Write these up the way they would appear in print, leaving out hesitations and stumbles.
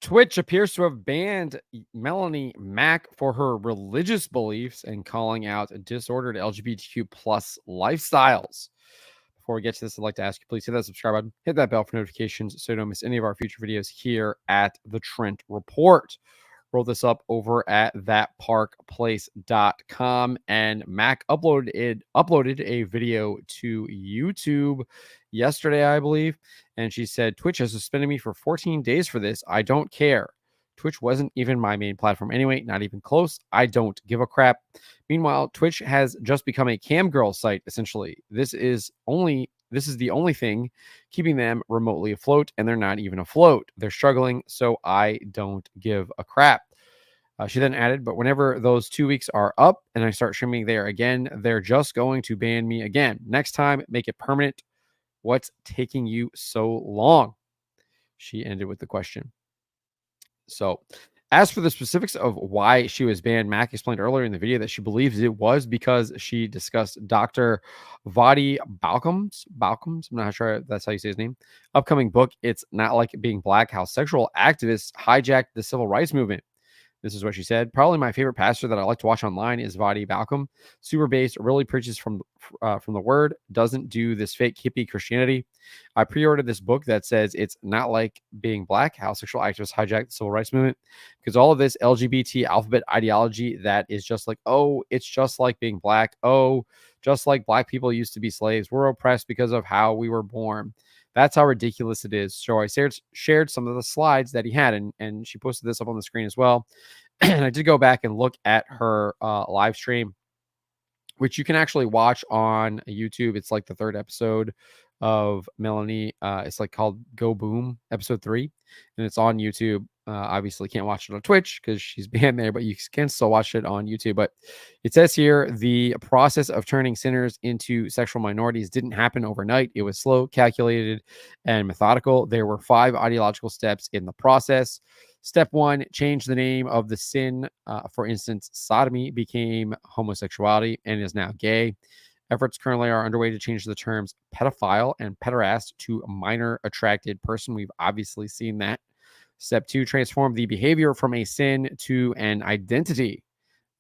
Twitch appears to have banned Melanie Mack for her religious beliefs and calling out disordered LGBTQ plus lifestyles. Before we get to this, I'd like to ask you, please hit that subscribe button, hit that bell for notifications so you don't miss any of our future videos here at the Trent Report. Roll this up over at thatparkplace.com, and Mac uploaded a video to YouTube yesterday, I believe, and she said, Twitch has suspended me for 14 days for this. I don't care. Twitch wasn't even my main platform anyway, not even close. I don't give a crap. Meanwhile, Twitch has just become a cam girl site, essentially. This is the only thing keeping them remotely afloat, and they're not even afloat. They're struggling, so I don't give a crap. She then added, but whenever those 2 weeks are up and I start streaming there again, they're just going to ban me again. Next time, make it permanent. What's taking you so long? She ended with the question. So, as for the specifics of why she was banned, Mac explained earlier in the video that she believes it was because she discussed Dr. Vadi Balcomb's, I'm not sure that's how you say his name, upcoming book, It's Not Like Being Black, How Sexual Activists Hijacked the Civil Rights Movement. This is what she said. Probably my favorite pastor that I like to watch online is Vadi Balcom. Super based, really preaches from the word, doesn't do this fake hippie Christianity. I pre-ordered this book that says It's Not Like Being Black, How Sexual Activists Hijacked the Civil Rights Movement. Because all of this LGBT alphabet ideology that is just like, oh, it's just like being black. Oh, just like black people used to be slaves. We're oppressed because of how we were born. That's how ridiculous it is. So I shared some of the slides that he had, and she posted this up on the screen as well. And I did go back and look at her live stream, which you can actually watch on YouTube. It's like the third episode of Melonie. It's like called Go Boom, episode 3, and it's on YouTube. Obviously, can't watch it on Twitch because she's banned there, but you can still watch it on YouTube. But it says here the process of turning sinners into sexual minorities didn't happen overnight. It was slow, calculated, and methodical. There were 5 ideological steps in the process. Step 1, change the name of the sin. For instance, sodomy became homosexuality and is now gay. Efforts currently are underway to change the terms pedophile and pederast to minor attracted person. We've obviously seen that. Step 2, transform the behavior from a sin to an identity.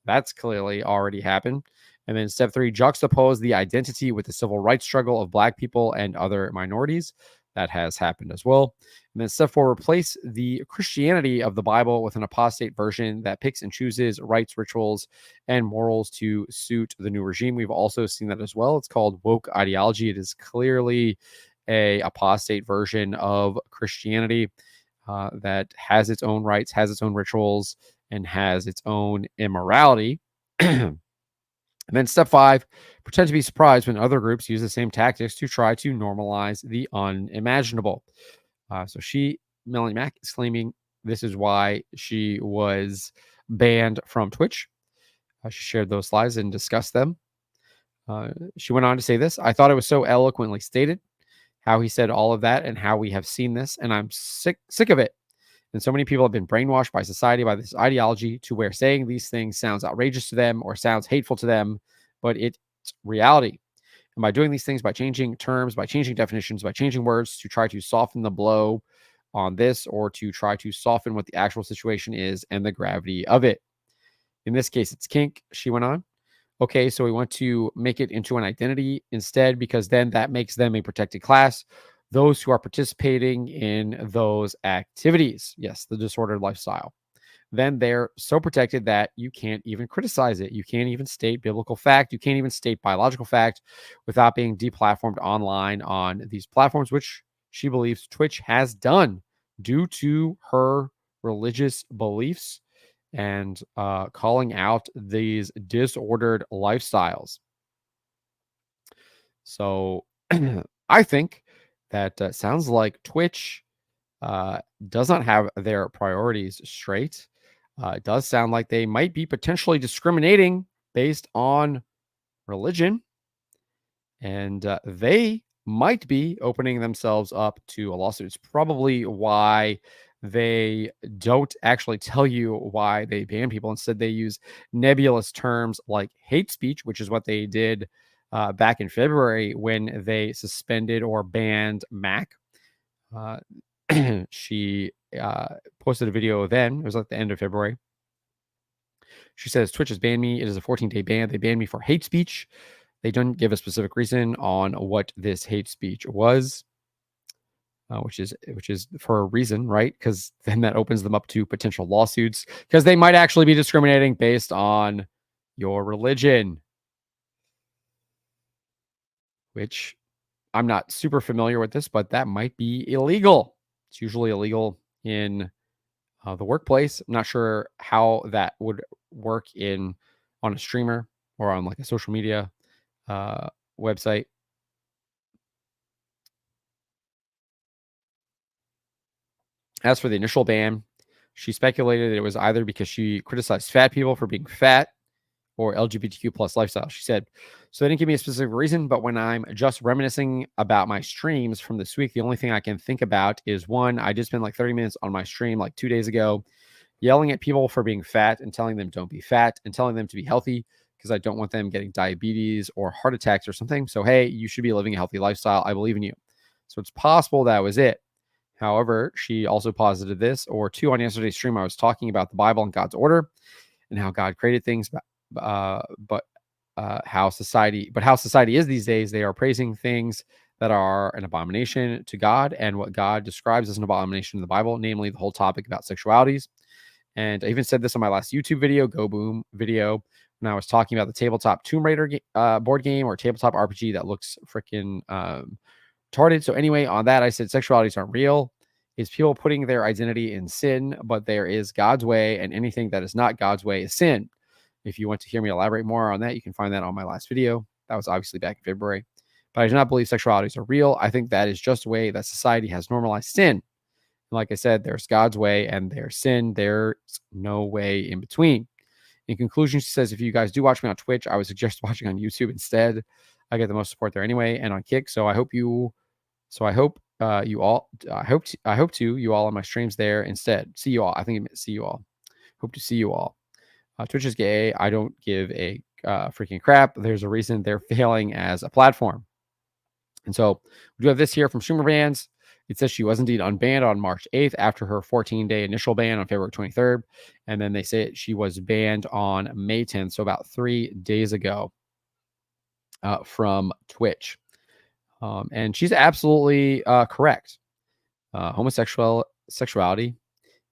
That's clearly already happened. And then step 3, juxtapose the identity with the civil rights struggle of Black people and other minorities. That has happened as well. And then step 4, replace the Christianity of the Bible with an apostate version that picks and chooses rites, rituals, and morals to suit the new regime. We've also seen that as well. It's called woke ideology. It is clearly a apostate version of Christianity that has its own rights, has its own rituals, and has its own immorality. And then step 5, pretend to be surprised when other groups use the same tactics to try to normalize the unimaginable. So Melanie Mack, is claiming this is why she was banned from Twitch. She shared those slides and discussed them. She went on to say this. I thought it was so eloquently stated how he said all of that and how we have seen this, and I'm sick of it. And so many people have been brainwashed by society, by this ideology, to where saying these things sounds outrageous to them or sounds hateful to them, but it's reality. And by doing these things, by changing terms, by changing definitions, by changing words to try to soften the blow on this or to try to soften what the actual situation is and the gravity of it. In this case, it's kink, she went on. Okay, so we want to make it into an identity instead, because then that makes them a protected class. Those who are participating in those activities, yes, the disordered lifestyle, then they're so protected that you can't even criticize it. You can't even state biblical fact. You can't even state biological fact without being deplatformed online on these platforms, which she believes Twitch has done due to her religious beliefs and calling out these disordered lifestyles. So I think that sounds like Twitch does not have their priorities straight. It does sound like they might be potentially discriminating based on religion, and they might be opening themselves up to a lawsuit. It's probably why they don't actually tell you why they ban people. Instead, they use nebulous terms like hate speech, which is what they did back in February when they suspended or banned Mac. She posted a video then. It was like the end of February. She says, Twitch has banned me. It is a 14-day ban. They banned me for hate speech. They didn't give a specific reason on what this hate speech was, which is for a reason, right? Because then that opens them up to potential lawsuits because they might actually be discriminating based on your religion, which I'm not super familiar with this, but that might be illegal. It's usually illegal in the workplace. I'm not sure how that would work on a streamer or on like a social media website. As for the initial ban, she speculated that it was either because she criticized fat people for being fat or LGBTQ plus lifestyle. She said, so they didn't give me a specific reason, but when I'm just reminiscing about my streams from this week, the only thing I can think about is one, I just spent like 30 minutes on my stream like 2 days ago, yelling at people for being fat and telling them don't be fat and telling them to be healthy because I don't want them getting diabetes or heart attacks or something. So, hey, you should be living a healthy lifestyle. I believe in you. So it's possible that was it. However, she also posited this, or two, on yesterday's stream, I was talking about the Bible and God's order and how God created things, but how society is these days. They are praising things that are an abomination to God and what God describes as an abomination in the Bible, namely the whole topic about sexualities. And I even said this on my last YouTube video, Go Boom video, when I was talking about the tabletop Tomb Raider board game or tabletop RPG that looks freaking retarded. So anyway, on that, I said sexualities aren't real. It's people putting their identity in sin, but there is God's way, and anything that is not God's way is sin. If you want to hear me elaborate more on that, you can find that on my last video. That was obviously back in February. But I do not believe sexualities are real. I think that is just a way that society has normalized sin. Like I said, there's God's way and there's sin. There's no way in between. In conclusion, she says, if you guys do watch me on Twitch, I would suggest watching on YouTube instead. I get the most support there anyway, and on Kick. So I hope you all on my streams there instead. See you all. I think it meant see you all. Hope to see you all. Twitch is gay. I don't give a freaking crap. There's a reason they're failing as a platform. And so we do have this here from Streamer Bans. It says she was indeed unbanned on March 8th after her 14-day initial ban on February 23rd. And then they say she was banned on May 10th, so about 3 days ago from Twitch. And she's absolutely correct. Homosexuality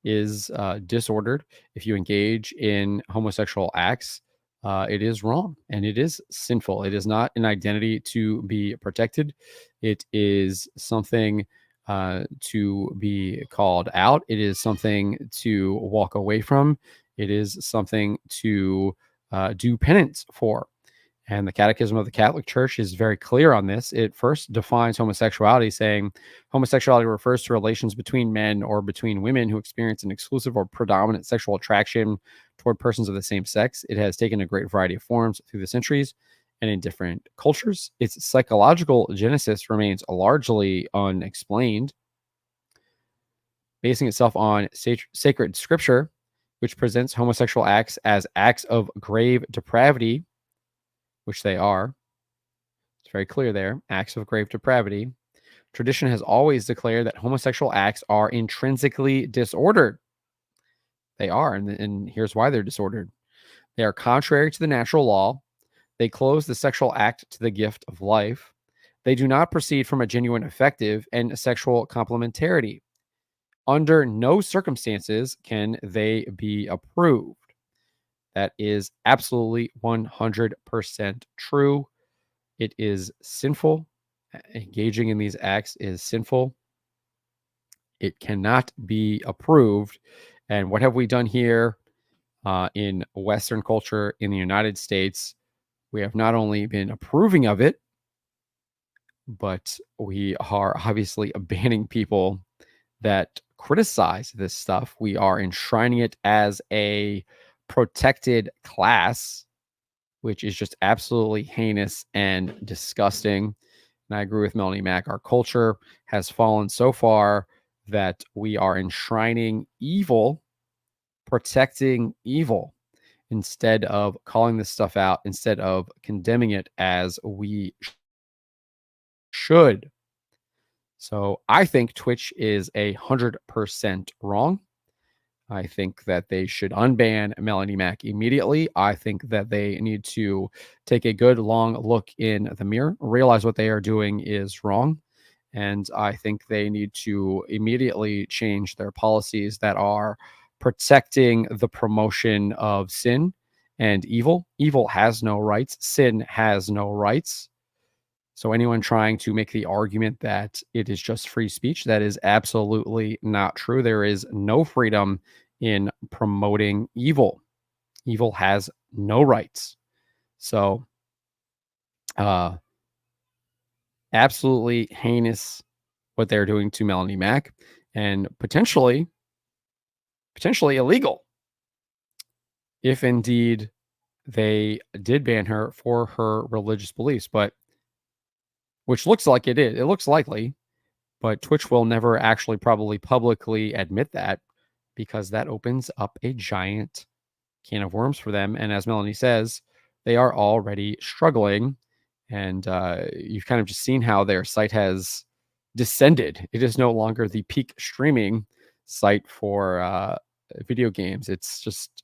is disordered. If you engage in homosexual acts, it is wrong and it is sinful. It is not an identity to be protected. It is something to be called out. It is something to walk away from. It is something to do penance for. And the Catechism of the Catholic Church is very clear on this. It first defines homosexuality, saying homosexuality refers to relations between men or between women who experience an exclusive or predominant sexual attraction toward persons of the same sex. It has taken a great variety of forms through the centuries and in different cultures. Its psychological genesis remains largely unexplained, basing itself on sacred scripture, which presents homosexual acts as acts of grave depravity, which they are. It's very clear there. Acts of grave depravity. Tradition has always declared that homosexual acts are intrinsically disordered. They are, and here's why they're disordered. They are contrary to the natural law. They close the sexual act to the gift of life. They do not proceed from a genuine affective and sexual complementarity. Under no circumstances can they be approved. That is absolutely 100% true. It is sinful. Engaging in these acts is sinful. It cannot be approved. And what have we done here in Western culture in the United States? We have not only been approving of it, but we are obviously banning people that criticize this stuff. We are enshrining it as a protected class, which is just absolutely heinous and disgusting. And I agree with Melanie Mack. Our culture has fallen so far that we are enshrining evil, protecting evil, instead of calling this stuff out, instead of condemning it as we should. So I think Twitch is 100% wrong. I think that they should unban Melanie Mack immediately. I think that they need to take a good long look in the mirror, realize what they are doing is wrong. And I think they need to immediately change their policies that are protecting the promotion of sin and evil. Evil has no rights, sin has no rights. So anyone trying to make the argument that it is just free speech, that is absolutely not true. There is no freedom in promoting evil. Evil has no rights. So uh absolutely heinous what they're doing to Melanie Mack, and potentially illegal if indeed they did ban her for her religious beliefs, but which looks like it is. It looks likely. But Twitch will never actually probably publicly admit that because that opens up a giant can of worms for them. And as Melanie says, they are already struggling. And you've kind of just seen how their site has descended. It is no longer the peak streaming site for video games. It's just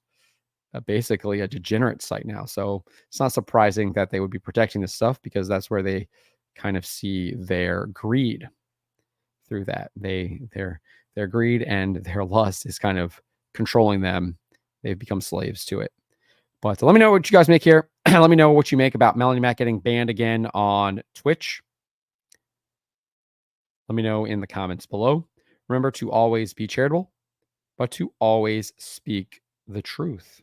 basically a degenerate site now. So it's not surprising that they would be protecting this stuff because that's where they kind of see their greed through that. Their greed and their lust is kind of controlling them. They've become slaves to it. But let me know what you guys make here. Let me know what you make about Melanie Mack getting banned again on Twitch. Let me know in the comments below. Remember to always be charitable, but to always speak the truth.